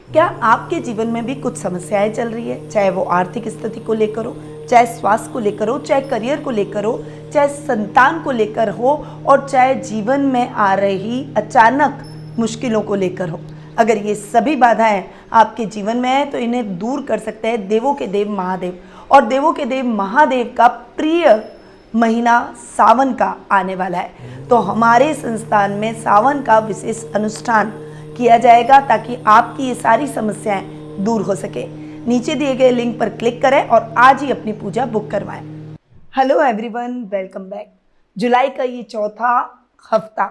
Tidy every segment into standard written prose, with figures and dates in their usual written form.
क्या आपके जीवन में भी कुछ समस्याएं चल रही है, चाहे वो आर्थिक स्थिति को लेकर हो, चाहे स्वास्थ्य को लेकर हो, चाहे करियर को लेकर हो, चाहे संतान को लेकर हो, और चाहे जीवन में आ रही अचानक मुश्किलों को लेकर हो। अगर ये सभी बाधाएं आपके जीवन में है तो इन्हें दूर कर सकते हैं देवों के देव महादेव। और देवों के देव महादेव का प्रिय महीना सावन का आने वाला है, तो हमारे संस्थान में सावन का विशेष अनुष्ठान किया जाएगा ताकि आपकी ये सारी समस्याएं दूर हो सके। नीचे दिए गए लिंक पर क्लिक करें और आज ही अपनी पूजा बुक करवाएं। Hello everyone, welcome back. जुलाई का ये चौथा हफ्ता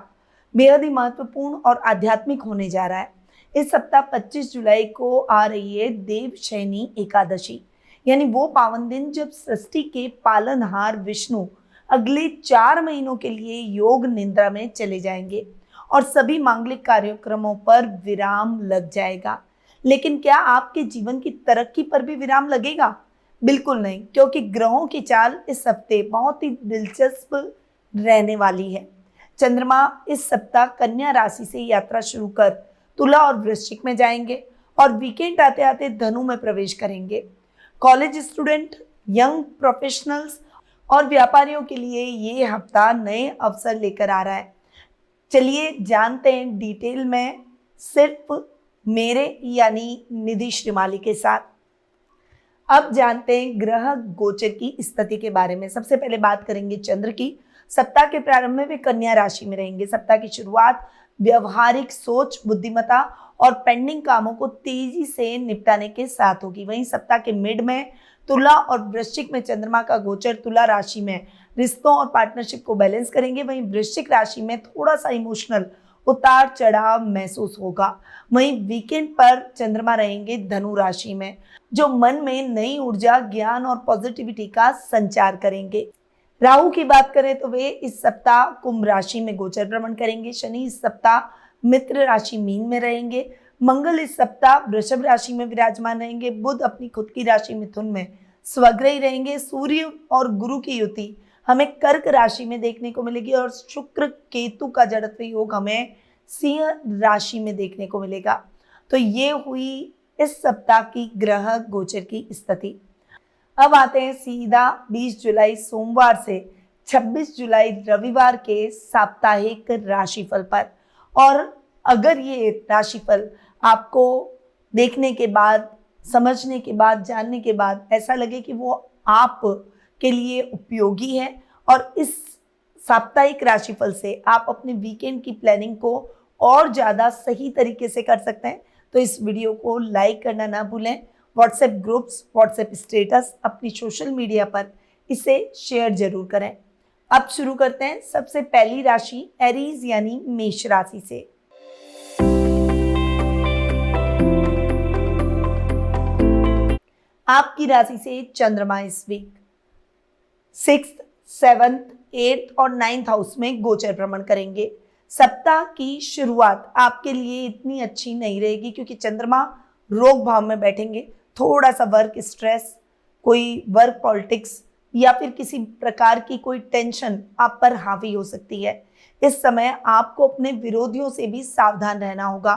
बेहद ही महत्वपूर्ण और आध्यात्मिक होने जा रहा है। इस सप्ताह 25 जुलाई को आ रही है देवशयनी एकादशी, यानी वो पावन दिन जब सृष्टि के पालनहार विष्णु अगले 4 महीनों के लिए योग निद्रा में चले जाएंगे और सभी मांगलिक कार्यक्रमों पर विराम लग जाएगा। लेकिन क्या आपके जीवन की तरक्की पर भी विराम लगेगा? बिल्कुल नहीं, क्योंकि ग्रहों की चाल इस हफ्ते बहुत ही दिलचस्प रहने वाली है। चंद्रमा इस सप्ताह कन्या राशि से यात्रा शुरू कर तुला और वृश्चिक में जाएंगे और वीकेंड आते आते धनु में प्रवेश करेंगे। कॉलेज स्टूडेंट, यंग प्रोफेशनल्स और व्यापारियों के लिए ये हफ्ता नए अवसर लेकर आ रहा है। चलिए जानते हैं डिटेल में, सिर्फ मेरे यानी निधि श्रीमाली के साथ। अब जानते हैं ग्रह गोचर की स्थिति के बारे में। सबसे पहले बात करेंगे चंद्र की। सप्ताह के प्रारंभ में वे कन्या राशि में रहेंगे। सप्ताह की शुरुआत व्यवहारिक सोच, बुद्धिमत्ता और पेंडिंग कामों को तेजी से निपटाने के साथ होगी। वहीं सप्ताह के मिड में तुला और वृश्चिक में चंद्रमा का गोचर तुला राशि में रिश्तों और पार्टनरशिप को बैलेंस करेंगे। वहीं वृश्चिक राशि में थोड़ा सा इमोशनल उतार चढ़ाव महसूस होगा। वहीं वीकेंड पर चंद्रमा रहेंगे धनु राशि में, जो मन में नई ऊर्जा, ज्ञान और पॉजिटिविटी का संचार करेंगे। राहु की बात करें तो वे इस सप्ताह कुंभ राशि में गोचर भ्रमण करेंगे। शनि इस सप्ताह मित्र राशि मीन में रहेंगे। मंगल इस सप्ताह वृषभ राशि में विराजमान रहेंगे। बुध अपनी खुद की राशि मिथुन में स्वग्रही रहेंगे। सूर्य और गुरु की युति हमें कर्क राशि में देखने को मिलेगी और शुक्र केतु का जड़त्व योग हमें सिंह राशि में देखने को मिलेगा। तो ये हुई इस सप्ताह की ग्रह गोचर की स्थिति। अब आते हैं सीधा 20 जुलाई सोमवार से 26 जुलाई रविवार के साप्ताहिक राशिफल पर। और अगर ये राशिफल आपको देखने के बाद, समझने के बाद, जानने के बाद ऐसा लगे कि वो आप के लिए उपयोगी है और इस साप्ताहिक राशिफल से आप अपने वीकेंड की प्लानिंग को और ज़्यादा सही तरीके से कर सकते हैं, तो इस वीडियो को लाइक करना ना भूलें। व्हाट्सएप ग्रुप्स, व्हाट्सएप स्टेटस, अपनी सोशल मीडिया पर इसे शेयर जरूर करें। अब शुरू करते हैं। सबसे पहली राशि एरीज यानी मेष राशि से। आपकी राशि से चंद्रमा इस वीक 6th, 7th, 8th और 9th हाउस में गोचर भ्रमण करेंगे। सप्ताह की शुरुआत आपके लिए इतनी अच्छी नहीं रहेगी क्योंकि चंद्रमा रोग भाव में बैठेंगे। थोड़ा सा वर्क स्ट्रेस, कोई वर्क पॉलिटिक्स या फिर किसी प्रकार की कोई टेंशन आप पर हावी हो सकती है। इस समय आपको अपने विरोधियों से भी सावधान रहना होगा।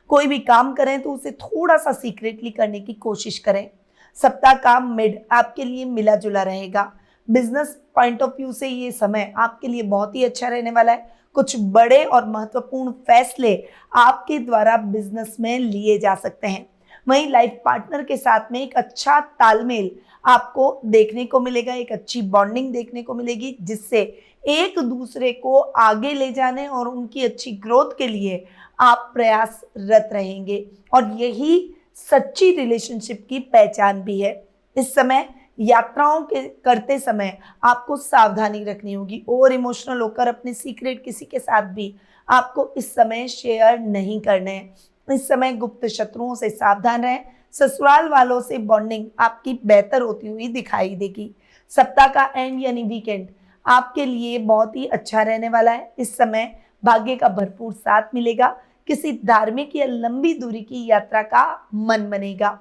कोई भी काम करें तो उसे थोड़ा सा सीक्रेटली करने की कोशिश करें। सप्ताह का मिड आपके लिए मिला जुला रहेगा। बिजनेस पॉइंट ऑफ व्यू से ये समय आपके लिए बहुत ही अच्छा रहने वाला है। कुछ बड़े और महत्वपूर्ण फैसले आपके द्वारा बिजनेस में लिए जा सकते हैं। वहीं लाइफ पार्टनर के साथ में एक अच्छा तालमेल आपको देखने को मिलेगा, एक अच्छी बॉन्डिंग देखने को मिलेगी, जिससे एक दूसरे को आगे ले जाने और उनकी अच्छी ग्रोथ के लिए आप प्रयासरत रहेंगे और यही सच्ची रिलेशनशिप की पहचान भी है। इस समय यात्राओं के करते समय आपको सावधानी रखनी होगी। ओवर इमोशनल होकर अपने सीक्रेट किसी के साथ भी आपको इस समय शेयर नहीं करने हैं। इस समय गुप्त शत्रुओं से सावधान रहें। ससुराल वालों से बॉन्डिंग आपकी बेहतर होती हुई दिखाई देगी। सप्ताह का एंड यानी वीकेंड आपके लिए बहुत ही अच्छा रहने वाला है। इस समय भाग्य का भरपूर साथ मिलेगा। किसी धार्मिक या लंबी दूरी की यात्रा का मन बनेगा।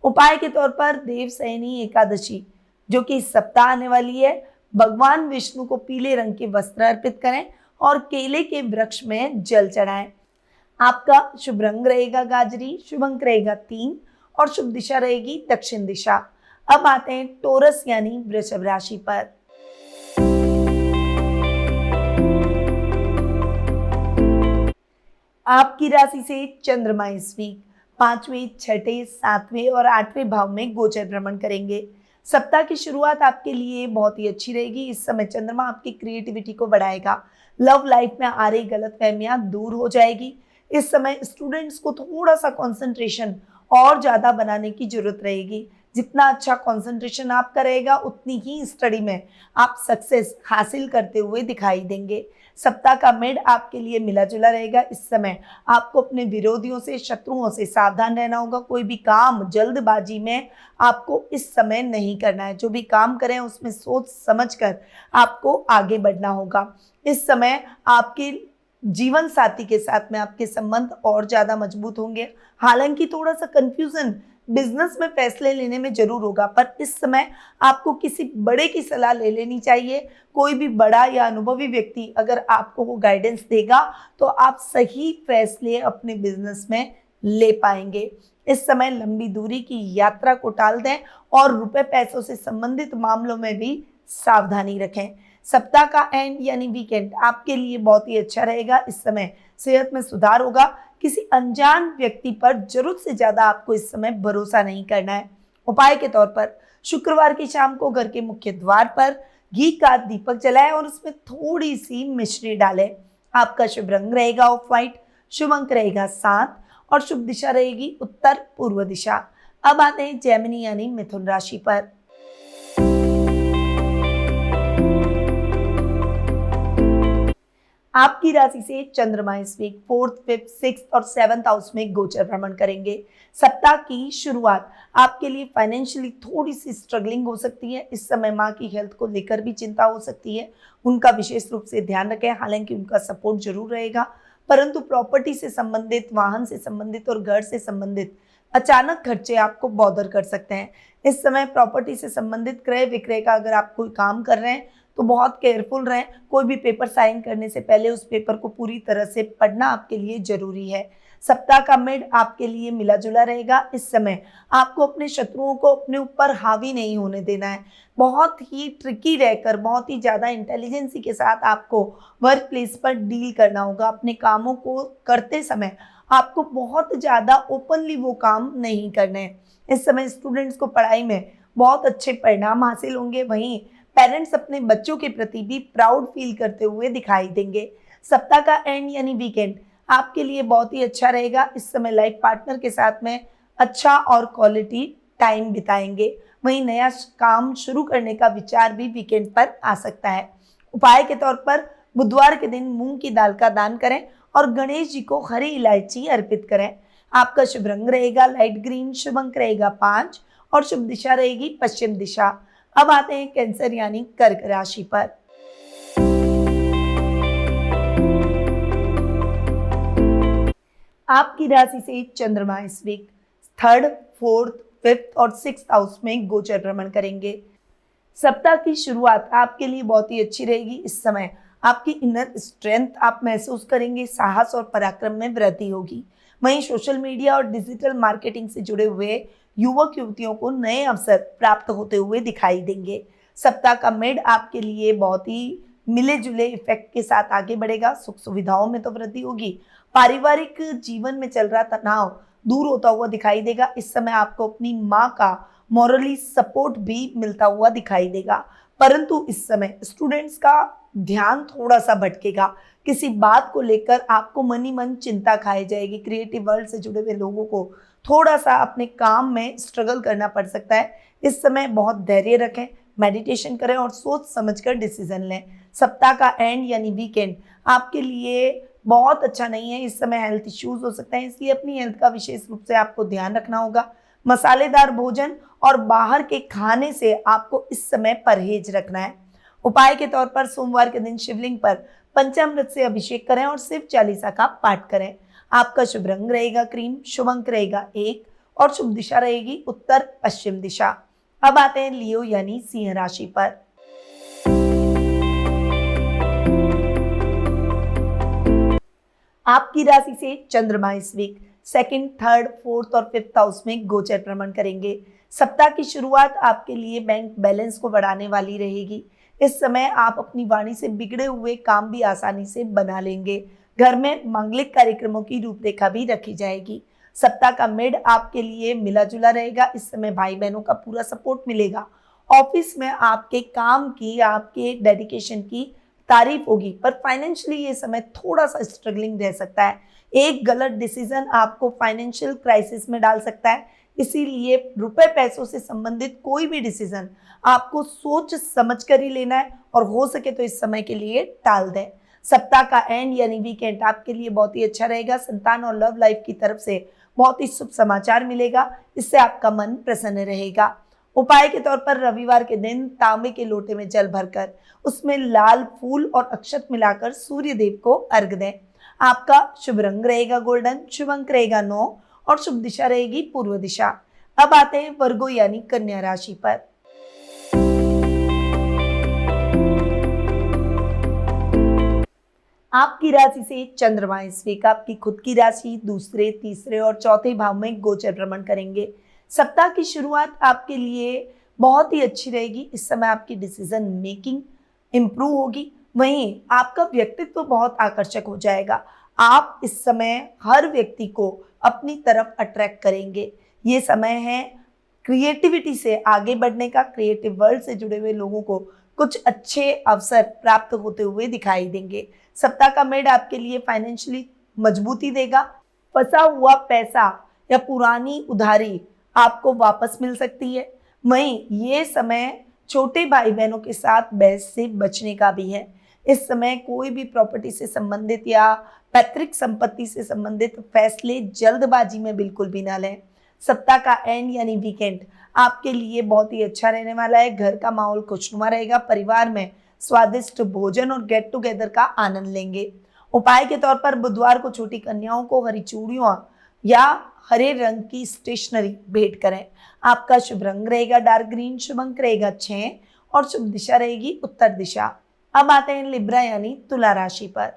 उपाय के तौर पर देवशयनी एकादशी, जो कि इस सप्ताह आने वाली है, भगवान विष्णु को पीले रंग के वस्त्र अर्पित करें और केले के वृक्ष में जल चढ़ाएं। आपका शुभ रंग रहेगा गाजरी, शुभ अंक रहेगा 3 और शुभ दिशा रहेगी दक्षिण दिशा। अब आते हैं टोरस यानी वृषभ राशि पर। आपकी राशि से चंद्रमा इस वीक 5वें, 6ठे, 7वें और 8वें भाव में गोचर भ्रमण करेंगे। सप्ताह की शुरुआत आपके लिए बहुत ही अच्छी रहेगी। इस समय चंद्रमा आपकी क्रिएटिविटी को बढ़ाएगा। लव लाइफ में आ रही गलतफहमियां दूर हो जाएगी। इस समय स्टूडेंट्स को थोड़ा सा कंसंट्रेशन और ज़्यादा बनाने की जरूरत रहेगी। जितना अच्छा कंसंट्रेशन आपका रहेगा उतनी ही स्टडी में आप सक्सेस हासिल करते हुए दिखाई देंगे। सप्ताह का मिड आपके लिए मिला जुला रहेगा। इस समय आपको अपने विरोधियों से, शत्रुओं से सावधान रहना होगा। कोई भी काम जल्दबाजी में आपको इस समय नहीं करना है। जो भी काम करें उसमें सोच समझकर आपको आगे बढ़ना होगा। इस समय आपके जीवन साथी के साथ में आपके संबंध और ज्यादा मजबूत होंगे। हालांकि थोड़ा सा कंफ्यूजन बिजनेस में फैसले लेने में जरूर होगा, पर इस समय आपको किसी बड़े की सलाह ले लेनी चाहिए। कोई भी बड़ा या अनुभवी व्यक्ति अगर आपको वो गाइडेंस देगा तो आप सही फैसले अपने बिजनेस में ले पाएंगे। इस समय लंबी दूरी की यात्रा को टाल दें और रुपए पैसों से संबंधित मामलों में भी सावधानी रखें। सप्ताह का एंड यानी वीकेंड आपके लिए बहुत ही अच्छा रहेगा। इस समय सेहत में सुधार होगा। किसी अनजान व्यक्ति पर जरूरत से ज्यादा आपको इस समय भरोसा नहीं करना है। उपाय के तौर पर शुक्रवार की शाम को घर के मुख्य द्वार पर घी का दीपक जलाएं और उसमें थोड़ी सी मिश्री डालें। आपका शुभ रंग रहेगा ऑफ व्हाइट, शुभ अंक रहेगा 7 और शुभ दिशा रहेगी उत्तर पूर्व दिशा। अब आते हैं जेमिनी यानी मिथुन राशि पर। आपकी राशि से चंद्रमा इस वीक 4th, 5th, 6th और 7th हाउस में गोचर भ्रमण करेंगे। सप्ताह की शुरुआत आपके लिए फाइनेंशियली थोड़ी सी स्ट्रगलिंग हो सकती है। इस समय माँ की हेल्थ को लेकर भी चिंता हो सकती है। उनका विशेष रूप से ध्यान रखें। हालांकि उनका सपोर्ट जरूर रहेगा, परंतु प्रॉपर्टी से संबंधित, वाहन से संबंधित और घर से संबंधित अचानक खर्चे आपको बॉदर कर सकते हैं। इस समय प्रॉपर्टी से संबंधित क्रय विक्रय का अगर आप कोई काम कर रहे हैं तो बहुत केयरफुल रहें। कोई भी पेपर साइन करने से पहले उस पेपर को पूरी तरह से पढ़ना आपके लिए जरूरी है। सप्ताह का मिड आपके लिए मिला जुला रहेगा। इस समय आपको अपने शत्रुओं को अपने ऊपर हावी नहीं होने देना है। बहुत ही ट्रिकी रहकर, बहुत ही ज़्यादा इंटेलिजेंसी के साथ आपको वर्क प्लेस पर डील करना होगा। अपने कामों को करते समय आपको बहुत ज़्यादा ओपनली वो काम नहीं करने हैं। इस समय स्टूडेंट्स को पढ़ाई में बहुत अच्छे परिणाम हासिल होंगे। वहीं पेरेंट्स अपने बच्चों के प्रति भी प्राउड फील करते हुए दिखाई देंगे। सप्ताह का एंड यानी वीकेंड आपके लिए बहुत ही अच्छा रहेगा। इस समय लाइफ पार्टनर के साथ में अच्छा और क्वालिटी टाइम बिताएंगे। वहीं नया काम शुरू करने का विचार भी वीकेंड पर आ सकता है। उपाय के तौर पर बुधवार के दिन मूंग की दाल का दान करें और गणेश जी को हरी इलायची अर्पित करें। आपका शुभ रंग रहेगा लाइट ग्रीन, शुभ अंक रहेगा 5 और शुभ दिशा रहेगी पश्चिम दिशा। अब आते हैं कैंसर यानी कर्क राशि पर। आपकी राशि से चंद्रमा इस वीक 3rd, 4th, 5th और 6th हाउस में गोचर भ्रमण करेंगे। सप्ताह की शुरुआत आपके लिए बहुत ही अच्छी रहेगी। इस समय आपकी इनर स्ट्रेंथ आप महसूस करेंगे। साहस और पराक्रम में वृद्धि होगी। वहीं सोशल मीडिया और डिजिटल मार्केटिंग से जुड़े हुए युवक युवतियों को नए अवसर प्राप्त होते हुए दिखाई देंगे। सप्ताह का मिड आपके लिए बहुत ही मिले जुले इफेक्ट के साथ आगे बढ़ेगा। सुख सुविधाओं में तो वृद्धि होगी। पारिवारिक जीवन में चल रहा तनाव दूर होता हुआ दिखाई देगा। इस समय आपको अपनी माँ का मॉरली सपोर्ट भी मिलता हुआ दिखाई देगा। परंतु इस समय स्टूडेंट्स का ध्यान थोड़ा सा भटकेगा। किसी बात को लेकर आपको मन ही मन चिंता खाई जाएगी। क्रिएटिव वर्ल्ड से जुड़े हुए लोगों को थोड़ा सा अपने काम में स्ट्रगल करना पड़ सकता है। इस समय बहुत धैर्य रखें, मेडिटेशन करें और सोच समझकर डिसीजन लें। सप्ताह का एंड यानी वीकेंड आपके लिए बहुत अच्छा नहीं है। इस समय हेल्थ इश्यूज हो सकते हैं, इसलिए अपनी हेल्थ का विशेष रूप से आपको ध्यान रखना होगा। मसालेदार भोजन और बाहर के खाने से आपको इस समय परहेज रखना है। उपाय के तौर पर सोमवार के दिन शिवलिंग पर पंचामृत से अभिषेक करें और शिव चालीसा का पाठ करें। आपका शुभ रंग रहेगा क्रीम, शुभ अंक रहेगा 1 और शुभ दिशा रहेगी उत्तर पश्चिम दिशा। अब आते हैं लियो यानी सिंह राशि पर। आपकी राशि से चंद्रमा इस वीक सेकंड, थर्ड, फोर्थ और फिफ्थ हाउस में गोचर भ्रमण करेंगे। सप्ताह की शुरुआत आपके लिए बैंक बैलेंस को बढ़ाने वाली रहेगी। इस समय आप अपनी वाणी से बिगड़े हुए काम भी आसानी से बना लेंगे। घर में मांगलिक कार्यक्रमों की रूपरेखा भी रखी जाएगी। सप्ताह का मिड आपके लिए मिला जुला रहेगा। इस समय भाई बहनों का पूरा सपोर्ट मिलेगा। ऑफिस में आपके काम की, आपके डेडिकेशन की तारीफ होगी, पर फाइनेंशियली ये समय थोड़ा सा स्ट्रगलिंग रह सकता है। एक गलत डिसीजन आपको फाइनेंशियल क्राइसिस में डाल सकता है। इसीलिए रुपए पैसों से संबंधित कोई भी डिसीजन आपको सोच समझ कर ही लेना है और हो सके तो इस समय के लिए टाल दें। सप्ताह का एंड यानी वीकेंड आपके लिए बहुत ही अच्छा रहेगा। संतान और लव लाइफ की तरफ से बहुत ही शुभ समाचार मिलेगा। इससे आपका मन प्रसन्न रहेगा। उपाय के तौर पर रविवार के दिन तांबे के लोटे में जल भरकर उसमें लाल फूल और अक्षत मिलाकर सूर्य देव को अर्घ दें। आपका शुभ रंग रहेगा गोल्डन, शुभ अंक रहेगा 9 और शुभ दिशा रहेगी पूर्व दिशा। अब आते हैं वर्गो यानी कन्या राशि पर। आपकी राशि से चंद्रमा इस वीक आपकी खुद की राशि दूसरे, तीसरे और चौथे भाव में गोचर भ्रमण करेंगे। सप्ताह की शुरुआत आपके लिए बहुत ही अच्छी रहेगी। इस समय आपकी डिसीजन मेकिंग इंप्रूव होगी। वहीं आपका व्यक्तित्व बहुत आकर्षक हो जाएगा। आप इस समय हर व्यक्ति को अपनी तरफ अट्रैक्ट करेंगे। ये समय है क्रिएटिविटी से आगे बढ़ने का। क्रिएटिव वर्ल्ड से जुड़े हुए लोगों को कुछ अच्छे अवसर प्राप्त होते हुए दिखाई देंगे। सप्ताह का मिड आपके लिए फाइनेंशियली मजबूती देगा। फंसा हुआ पैसा या पुरानी उधारी आपको वापस मिल सकती है। वहीं ये समय छोटे भाई बहनों के साथ बहस से बचने का भी है। इस समय कोई भी प्रॉपर्टी से संबंधित या पैतृक संपत्ति से संबंधित फैसले जल्दबाजी में बिल्कुल भी ना लें। सप्ताह का एंड यानी वीकेंड आपके लिए बहुत ही अच्छा रहने वाला है। घर का माहौल खुशनुमा रहेगा। परिवार में स्वादिष्ट भोजन और गेट टुगेदर का आनंद लेंगे। उपाय के तौर पर बुधवार को छोटी कन्याओं को हरी चूड़ियों या हरे रंग की स्टेशनरी भेंट करें। आपका शुभ रंग रहेगा डार्क ग्रीन, शुभ अंक रहेगा 6 और शुभ दिशा रहेगी उत्तर दिशा। अब आते हैं लिब्रा यानी तुला राशि पर।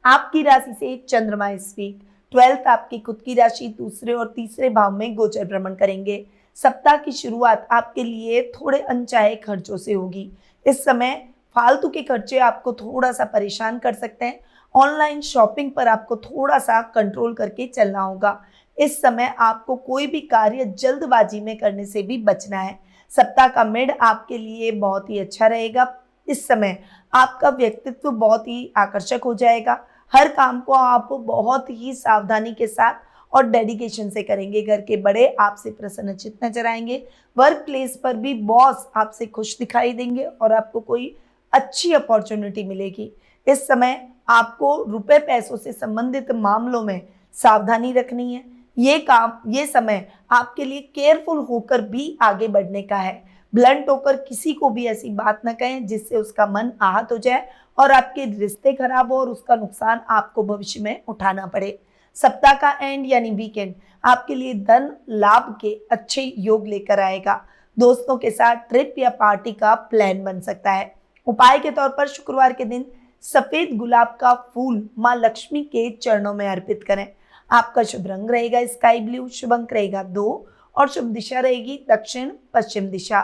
आपकी राशि से चंद्रमा इस वीक 12th आपकी खुद की राशि दूसरे और तीसरे भाव में गोचर भ्रमण करेंगे। सप्ताह की शुरुआत आपके लिए थोड़े अनचाहे खर्चों से होगी। इस समय फालतू के खर्चे आपको थोड़ा सा परेशान कर सकते हैं। ऑनलाइन शॉपिंग पर आपको थोड़ा सा कंट्रोल करके चलना होगा। इस समय आपको कोई भी कार्य जल्दबाजी में करने से भी बचना है। सप्ताह का मिड आपके लिए बहुत ही अच्छा रहेगा। इस समय आपका व्यक्तित्व बहुत ही आकर्षक हो जाएगा। हर काम को आप बहुत ही सावधानी के साथ और डेडिकेशन से करेंगे। घर के बड़े आपसे प्रसन्नचित्त नजर आएंगे। वर्क प्लेस पर भी बॉस आपसे खुश दिखाई देंगे और आपको कोई अच्छी अपॉर्चुनिटी मिलेगी। इस समय आपको रुपए पैसों से संबंधित मामलों में सावधानी रखनी है। ये समय आपके लिए केयरफुल होकर भी आगे बढ़ने का है। ब्लंट होकर किसी को भी ऐसी बात न कहें जिससे उसका मन आहत हो जाए और आपके रिश्ते खराब हो और उसका नुकसान आपको भविष्य में उठाना पड़े। सप्ताह का एंड यानी वीकेंड आपके लिए धन लाभ के अच्छे योग लेकर आएगा। दोस्तों के साथ ट्रिप या पार्टी का प्लान बन सकता है। उपाय के तौर पर शुक्रवार के दिन सफेद गुलाब का फूल मां लक्ष्मी के चरणों में अर्पित करें। आपका शुभ रंग रहेगा स्काई ब्लू, शुभ अंक रहेगा 2 और शुभ दिशा रहेगी दक्षिण पश्चिम दिशा।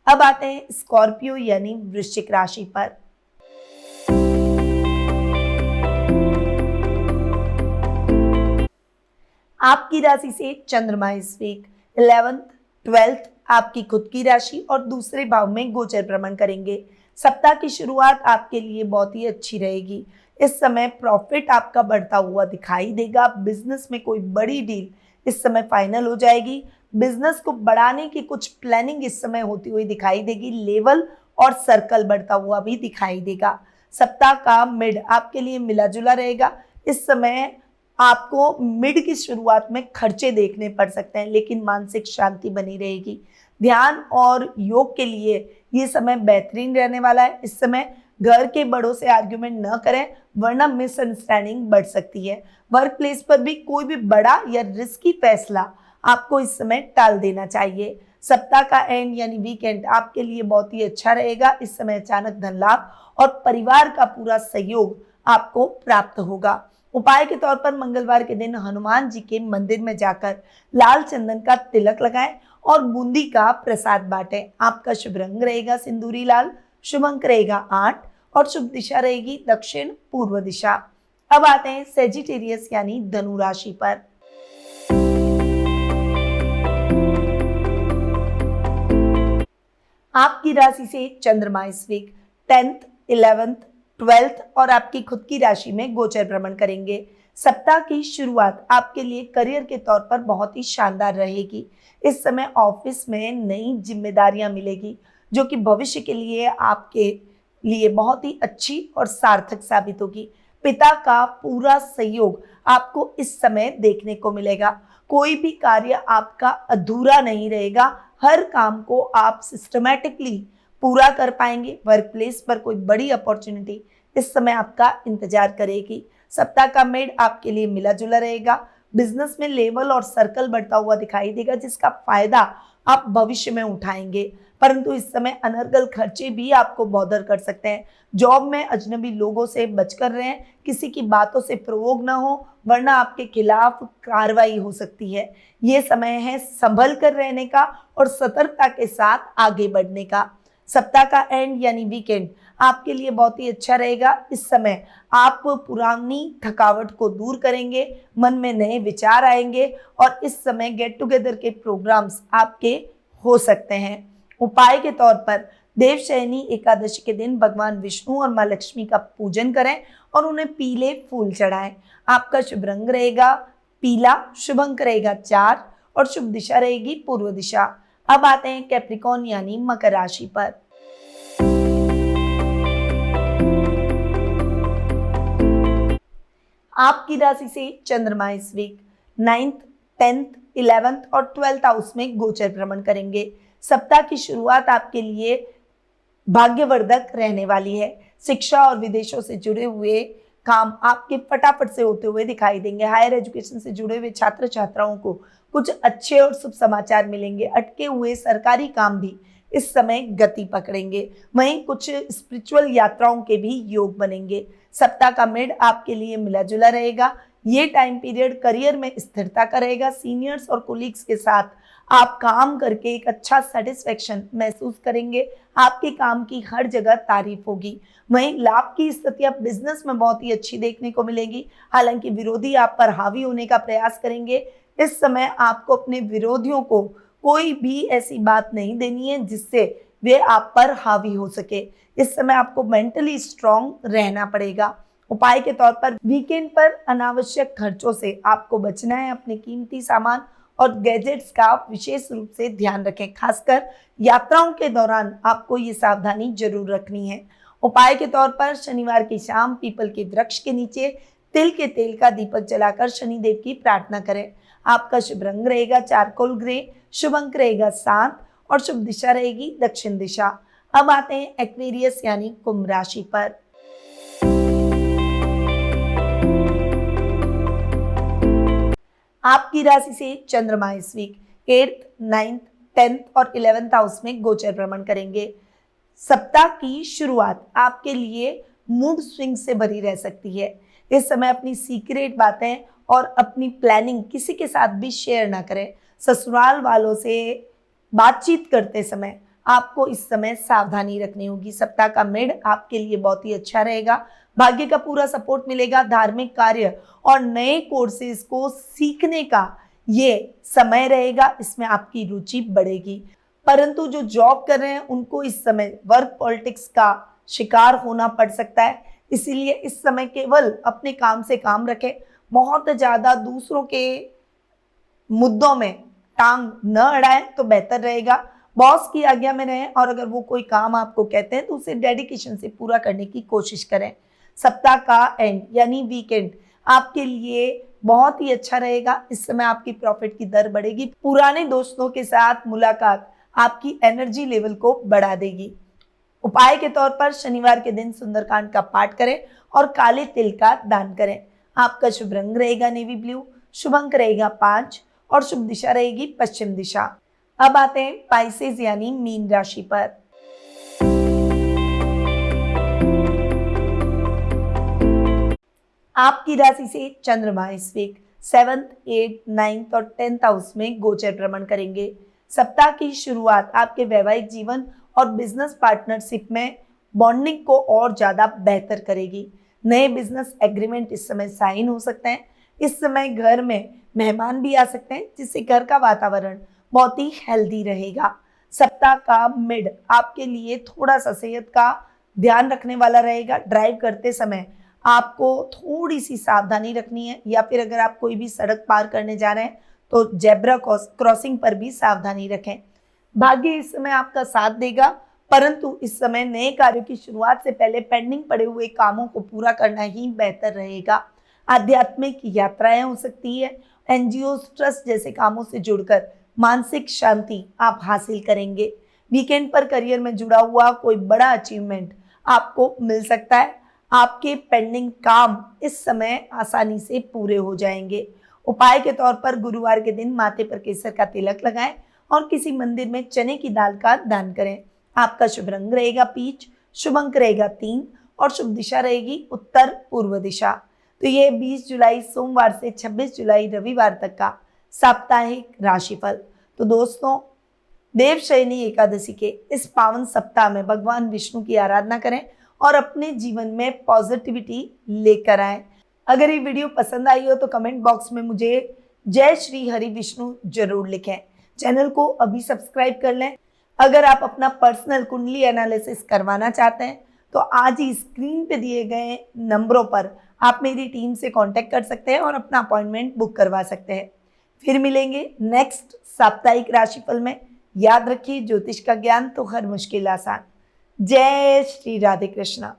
अब आते हैं स्कॉर्पियो यानी वृश्चिक राशि पर। आपकी राशि से चंद्रमा इस वीक 11th, 12th आपकी खुद की राशि और दूसरे भाव में गोचर भ्रमण करेंगे। सप्ताह की शुरुआत आपके लिए बहुत ही अच्छी रहेगी। इस समय प्रॉफिट आपका बढ़ता हुआ दिखाई देगा। बिजनेस में कोई बड़ी डील इस समय फाइनल हो जाएगी। बिजनेस को बढ़ाने की कुछ प्लानिंग इस समय होती हुई दिखाई देगी। लेवल और सर्कल बढ़ता हुआ भी दिखाई देगा। सप्ताह का मिड आपके लिए मिला जुला रहेगा। इस समय आपको मिड की शुरुआत में खर्चे देखने पड़ सकते हैं, लेकिन मानसिक शांति बनी रहेगी। ध्यान और योग के लिए ये समय बेहतरीन रहने वाला है। इस समय घर के बड़ों से आर्ग्यूमेंट न करें, वरना मिसअंडरस्टैंडिंग बढ़ सकती है। वर्क प्लेस पर भी कोई भी बड़ा या रिस्की फैसला आपको इस समय टाल देना चाहिए। सप्ताह का एंड यानी वीकेंड आपके लिए बहुत ही अच्छा रहेगा। इस समय अचानक धन लाभ और परिवार का पूरा सहयोग आपको प्राप्त होगा। उपाय के तौर पर मंगलवार के दिन हनुमान जी के मंदिर में जाकर लाल चंदन का तिलक लगाएं और बूंदी का प्रसाद बांटें। आपका शुभ रंग रहेगा सिंदूरी लाल, शुभ अंक रहेगा 8 और शुभ दिशा रहेगी दक्षिण पूर्व दिशा। अब आते हैं सेजिटेरियस यानी धनु राशि पर। आपकी राशि से चंद्रमा इस वीक 10th, 11th, 12th और आपकी खुद की राशि में गोचर भ्रमण करेंगे। सप्ताह की शुरुआत आपके लिए करियर के तौर पर बहुत ही शानदार रहेगी। इस समय ऑफिस में नई जिम्मेदारियां मिलेगी जो कि भविष्य के लिए आपके लिए बहुत ही अच्छी और सार्थक साबित होगी। पिता का पूरा सहयोग आपको इस समय देखने को मिलेगा। कोई भी कार्य आपका अधूरा नहीं रहेगा, हर काम को आप सिस्टमैटिकली पूरा कर पाएंगे। वर्क प्लेस पर कोई बड़ी अपॉर्चुनिटी इस समय आपका इंतजार करेगी। सप्ताह का मेड आपके लिए मिला जुला रहेगा। बिजनेस में लेवल और सर्कल बढ़ता हुआ दिखाई देगा जिसका फायदा आप भविष्य में उठाएंगे, परंतु इस समय अनर्गल खर्चे भी आपको बॉदर कर सकते हैं। जॉब में अजनबी लोगों से बचकर रहें, किसी की बातों से प्रवोग ना हो वरना आपके खिलाफ कार्रवाई हो सकती है। ये समय है संभल कर रहने का और सतर्कता के साथ आगे बढ़ने का। सप्ताह का एंड यानी वीकेंड आपके लिए बहुत ही अच्छा रहेगा। इस समय आप पुरानी थकावट को दूर करेंगे, मन में नए विचार आएंगे और इस समय गेट टुगेदर के प्रोग्राम्स आपके हो सकते हैं। उपाय के तौर पर देवशयनी एकादशी के दिन भगवान विष्णु और मां लक्ष्मी का पूजन करें और उन्हें पीले फूल चढ़ाएं। आपका शुभ रंग रहेगा पीला, शुभ अंक रहेगा 4 और शुभ दिशा रहेगी पूर्व दिशा। अब आते हैं कैप्रिकॉन यानी मकर राशि पर। आपकी राशि से चंद्रमा इस वीक 9th, 10th, 11th और 12th हाउस में गोचर भ्रमण करेंगे। सप्ताह की शुरुआत आपके लिए भाग्यवर्धक रहने वाली है। शिक्षा और विदेशों से जुड़े हुए काम आपके फटाफट से होते हुए दिखाई देंगे। हायर एजुकेशन से जुड़े हुए छात्र छात्राओं को कुछ अच्छे और शुभ समाचार मिलेंगे। अटके हुए सरकारी काम भी इस समय गति पकड़ेंगे। वहीं कुछ स्पिरिचुअल यात्राओं के भी योग बनेंगे। सप्ताह का मिड आपके लिए मिला जुला रहेगा। ये टाइम पीरियड करियर में स्थिरता का रहेगा। सीनियर्स और कोलीग्स के साथ आप काम करके एक अच्छा सेटिस्फेक्शन महसूस करेंगे। आपके काम की हर जगह तारीफ होगी। वहीं लाभ की स्थिति अब बिजनेस में बहुत ही अच्छी देखने को मिलेगी। हालांकि विरोधी आप पर हावी होने का प्रयास करेंगे। इस समय आपको अपने विरोधियों को कोई भी ऐसी बात नहीं देनी है जिससे वे आप पर हावी हो सके। इस समय आपको मेंटली स्ट्रांग रहना पड़ेगा। उपाय के तौर पर वीकेंड पर अनावश्यक खर्चों से आपको बचना है। अपने कीमती सामान और गैजेट्स का विशेष रूप से ध्यान रखें। खासकर यात्राओं के दौरान आपको ये सावधानी जरूर रखनी है। उपाय के तौर पर शनिवार की शाम पीपल के वृक्ष के नीचे तिल के तेल का दीपक जलाकर शनिदेव की प्रार्थना करें। आपका शुभ रंग रहेगा चारकोल ग्रे, शुभ अंक रहेगा 7 और शुभ दिशा रहेगी दक्षिण दिशा। अब आते हैं एक्वेरियस यानी कुंभ राशि पर। आपकी राशि से चंद्रमा इस वीक 8th, 9th, 10th और 11th हाउस में गोचर भ्रमण करेंगे। सप्ताह की शुरुआत आपके लिए मूड स्विंग से भरी रह सकती है। इस समय अपनी सीक्रेट बातें और अपनी प्लानिंग किसी के साथ भी शेयर ना करें। ससुराल वालों से बातचीत करते समय आपको इस समय सावधानी रखनी होगी। सप्ताह का मिड आपके लिए बहुत ही अच्छा रहेगा। भाग्य का पूरा सपोर्ट मिलेगा। धार्मिक कार्य और नए कोर्सेज को सीखने का ये समय रहेगा। इसमें आपकी रुचि बढ़ेगी। परंतु जो जॉब कर रहे हैं उनको इस समय वर्क पॉलिटिक्स का शिकार होना पड़ सकता है। इसीलिए इस समय केवल अपने काम से काम रखें। बहुत ज़्यादा दूसरों के मुद्दों में टांग न अड़ाएं तो बेहतर रहेगा। बॉस की आज्ञा में रहें और अगर वो कोई काम आपको कहते हैं तो उसे डेडिकेशन से पूरा करने की कोशिश करें। सप्ताह का एंड यानी वीकेंड आपके लिए बहुत ही अच्छा रहेगा। इस समय आपकी प्रॉफिट की दर बढ़ेगी। पुराने दोस्तों के साथ मुलाकात आपकी एनर्जी लेवल को बढ़ा देगी। उपाय के तौर पर शनिवार के दिन सुंदरकांड का पाठ करें और काले तिल का दान करें। आपका शुभ रंग रहेगा नेवी ब्लू, शुभ अंक रहेगा 5 और शुभ दिशा रहेगी पश्चिम दिशा। अब आते हैं पाइसेस यानी मीन राशि पर। आपकी राशि से चंद्रमा इस वीक 7th, 8th, 9th और 10th हाउस में गोचर भ्रमण करेंगे। सप्ताह की शुरुआत आपके वैवाहिक जीवन और बिजनेस पार्टनरशिप में बॉन्डिंग को और ज्यादा बेहतर करेगी। नए बिजनेस एग्रीमेंट इस समय साइन हो सकते हैं। इस समय घर में मेहमान भी आ सकते हैं, जिससे घर का वातावरण बहुत ही हेल्दी रहेगा। सप्ताह का मिड आपके लिए थोड़ा सा सेहत का ध्यान रखने वाला रहेगा। ड्राइव करते समय आपको थोड़ी सी सावधानी रखनी है, या फिर अगर आप कोई भी सड़क पार करने जा रहे हैं तो जेब्रा क्रॉसिंग पर भी सावधानी रखें। भाग्य इस समय आपका साथ देगा, परंतु इस समय नए कार्यों की शुरुआत से पहले पेंडिंग पड़े हुए कामों को पूरा करना ही बेहतर रहेगा। आध्यात्मिक यात्राएं हो सकती है। एनजीओ, ट्रस्ट जैसे कामों से जुड़कर मानसिक शांति आप हासिल करेंगे। वीकेंड पर करियर में जुड़ा हुआ कोई बड़ा अचीवमेंट आपको मिल सकता है। आपके पेंडिंग काम इस समय आसानी से पूरे हो जाएंगे। उपाय के तौर पर गुरुवार के दिन माथे पर केसर का तिलक लगाएं और किसी मंदिर में चने की दाल का दान करें। आपका शुभ रंग रहेगा पीच, शुभ अंक रहेगा 3 और शुभ दिशा रहेगी उत्तर पूर्व दिशा। तो ये 20 जुलाई सोमवार से 26 जुलाई रविवार तक का साप्ताहिक राशिफल। तो दोस्तों, देवशयनी एकादशी के इस पावन सप्ताह में भगवान विष्णु की आराधना करें और अपने जीवन में पॉजिटिविटी लेकर आए। अगर ये वीडियो पसंद आई हो तो कमेंट बॉक्स में मुझे जय श्री हरि विष्णु जरूर लिखें। चैनल को अभी सब्सक्राइब कर लें। अगर आप अपना पर्सनल कुंडली एनालिसिस करवाना चाहते हैं तो आज ही स्क्रीन पे दिए गए नंबरों पर आप मेरी टीम से कांटेक्ट कर सकते हैं और अपना अपॉइंटमेंट बुक करवा सकते हैं। फिर मिलेंगे नेक्स्ट साप्ताहिक राशिफल में। याद रखिए, ज्योतिष का ज्ञान तो हर मुश्किल आसान। जय श्री राधे कृष्णा।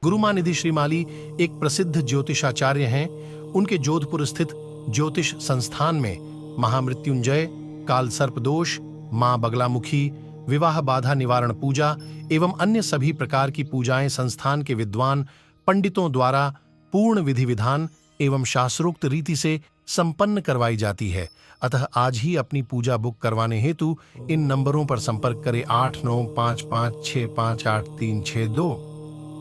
गुरुमानिधि श्रीमाली एक प्रसिद्ध ज्योतिषाचार्य हैं। उनके जोधपुर स्थित ज्योतिष संस्थान में महामृत्युंजय, काल सर्प दोष, मां बगलामुखी, विवाह बाधा निवारण पूजा एवं अन्य सभी प्रकार की पूजाएं संस्थान के विद्वान पंडितों द्वारा पूर्ण विधि विधान एवं शास्त्रोक्त रीति से संपन्न करवाई जाती है। अतः आज ही अपनी पूजा बुक करवाने हेतु इन नंबरों पर संपर्क करें 8955658362।